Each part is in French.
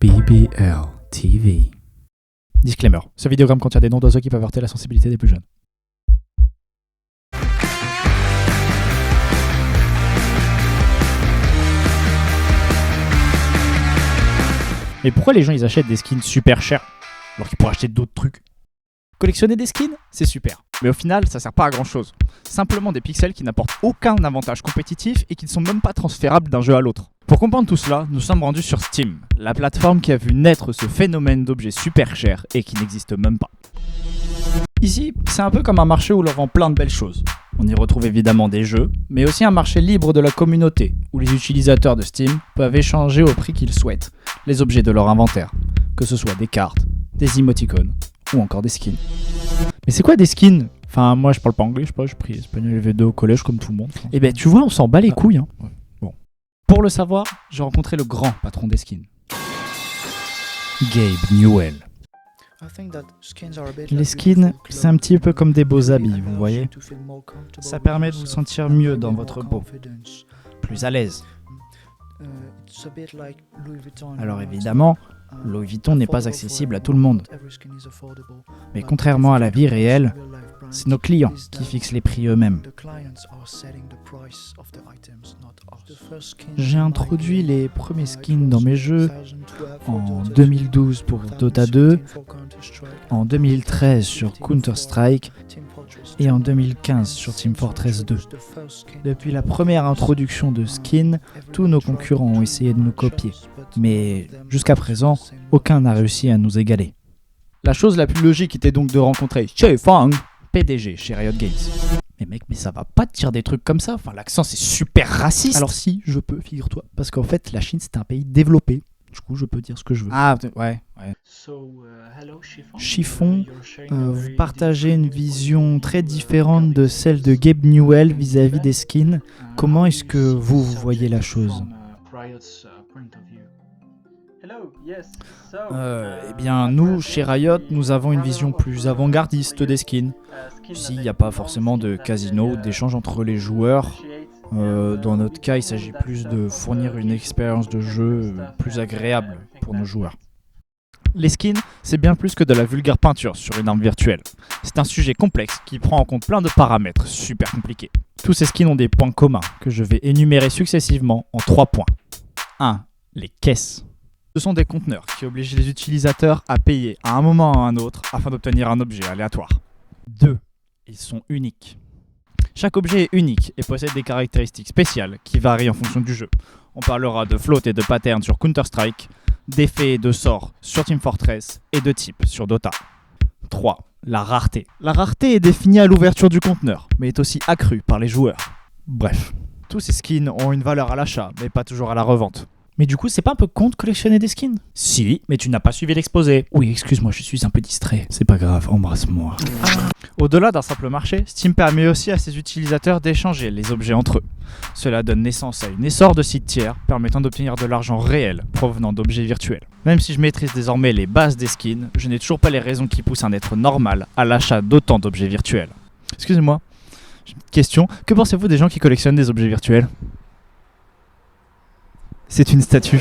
BBL TV. Disclaimer. Ce vidéogramme contient des noms d'oiseaux qui peuvent heurter la sensibilité des plus jeunes. Mais pourquoi les gens ils achètent des skins super chers alors qu'ils pourraient acheter d'autres trucs? Collectionner des skins, c'est super. Mais au final, ça sert pas à grand chose. Simplement des pixels qui n'apportent aucun avantage compétitif et qui ne sont même pas transférables d'un jeu à l'autre. Pour comprendre tout cela, nous sommes rendus sur Steam, la plateforme qui a vu naître ce phénomène d'objets super chers et qui n'existe même pas. Ici, c'est un peu comme un marché où l'on vend plein de belles choses. On y retrouve évidemment des jeux, mais aussi un marché libre de la communauté, où les utilisateurs de Steam peuvent échanger au prix qu'ils souhaitent les objets de leur inventaire, que ce soit des cartes, des emoticons ou encore des skins. Mais c'est quoi des skins? Enfin, moi je parle pas anglais, je sais pas, j'ai pris espagnol V2 au collège comme tout le monde. Et ben tu vois, on s'en bat les couilles. Hein. Ouais. Bon. Pour le savoir, j'ai rencontré le grand patron des skins, Gabe Newell. Les skins, c'est un petit peu comme des beaux habits, vous voyez. Ça permet de vous sentir mieux dans votre peau, plus à l'aise. Alors évidemment, Louis Vuitton n'est pas accessible à tout le monde. Mais contrairement à la vie réelle, c'est nos clients qui fixent les prix eux-mêmes. J'ai introduit les premiers skins dans mes jeux en 2012 pour Dota 2, en 2013 sur Counter-Strike et en 2015 sur Team Fortress 2. Depuis la première introduction de skins, tous nos concurrents ont essayé de nous copier. Mais jusqu'à présent, aucun n'a réussi à nous égaler. La chose la plus logique était donc de rencontrer Che Fang, PDG chez Riot Games. Mais mec, mais ça va pas te dire des trucs comme ça. Enfin, l'accent c'est super raciste. Alors si, je peux, figure-toi. Parce qu'en fait, la Chine c'est un pays développé. Du coup, je peux dire ce que je veux. Ah, ouais. Chiffon, vous partagez une vision très différente de celle de Gabe Newell vis-à-vis des skins. Comment est-ce que vous voyez la chose? Eh bien, nous, chez Riot, nous avons une vision plus avant-gardiste des skins. Ici, il n'y a pas forcément de casino ou d'échange entre les joueurs. Dans notre cas, il s'agit plus de fournir une expérience de jeu plus agréable pour nos joueurs. Les skins, c'est bien plus que de la vulgaire peinture sur une arme virtuelle. C'est un sujet complexe qui prend en compte plein de paramètres super compliqués. Tous ces skins ont des points communs que je vais énumérer successivement en 3 points. 1. Les caisses. Ce sont des conteneurs qui obligent les utilisateurs à payer à un moment ou à un autre afin d'obtenir un objet aléatoire. 2. Ils sont uniques. Chaque objet est unique et possède des caractéristiques spéciales qui varient en fonction du jeu. On parlera de float et de pattern sur Counter-Strike, d'effets et de sorts sur Team Fortress et de types sur Dota. 3. La rareté. La rareté est définie à l'ouverture du conteneur, mais est aussi accrue par les joueurs. Bref, tous ces skins ont une valeur à l'achat, mais pas toujours à la revente. Mais du coup, c'est pas un peu con de collectionner des skins? Si, mais tu n'as pas suivi l'exposé. Oui, excuse-moi, je suis un peu distrait. C'est pas grave, embrasse-moi. Au-delà d'un simple marché, Steam permet aussi à ses utilisateurs d'échanger les objets entre eux. Cela donne naissance à une essor de sites tiers permettant d'obtenir de l'argent réel provenant d'objets virtuels. Même si je maîtrise désormais les bases des skins, je n'ai toujours pas les raisons qui poussent un être normal à l'achat d'autant d'objets virtuels. Excusez-moi, j'ai une question. Que pensez-vous des gens qui collectionnent des objets virtuels? C'est une statue.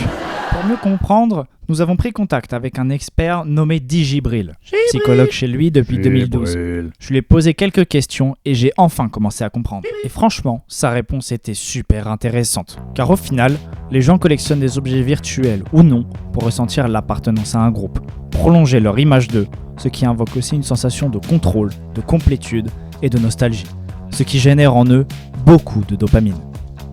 Pour mieux comprendre, nous avons pris contact avec un expert nommé Digibril, psychologue chez lui depuis 2012. Je lui ai posé quelques questions et j'ai enfin commencé à comprendre. Et franchement, sa réponse était super intéressante. Car au final, les gens collectionnent des objets virtuels ou non pour ressentir l'appartenance à un groupe, prolonger leur image d'eux, ce qui invoque aussi une sensation de contrôle, de complétude et de nostalgie, ce qui génère en eux beaucoup de dopamine.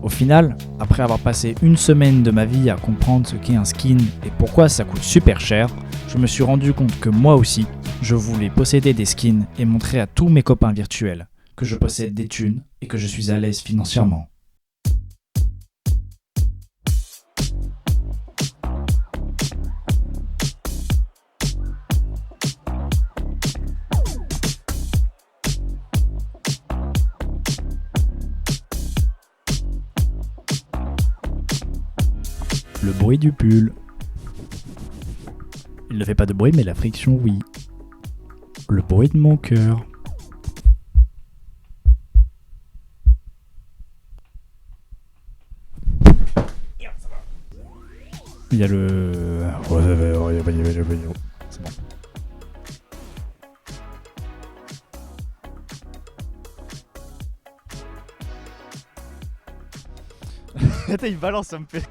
Au final, après avoir passé une semaine de ma vie à comprendre ce qu'est un skin et pourquoi ça coûte super cher, je me suis rendu compte que moi aussi, je voulais posséder des skins et montrer à tous mes copains virtuels que je possède des thunes et que je suis à l'aise financièrement. Le bruit du pull. Il ne fait pas de bruit, mais la friction, oui. Le bruit de mon cœur. Il y a le... C'est bon. Attends, il balance, ça me fait...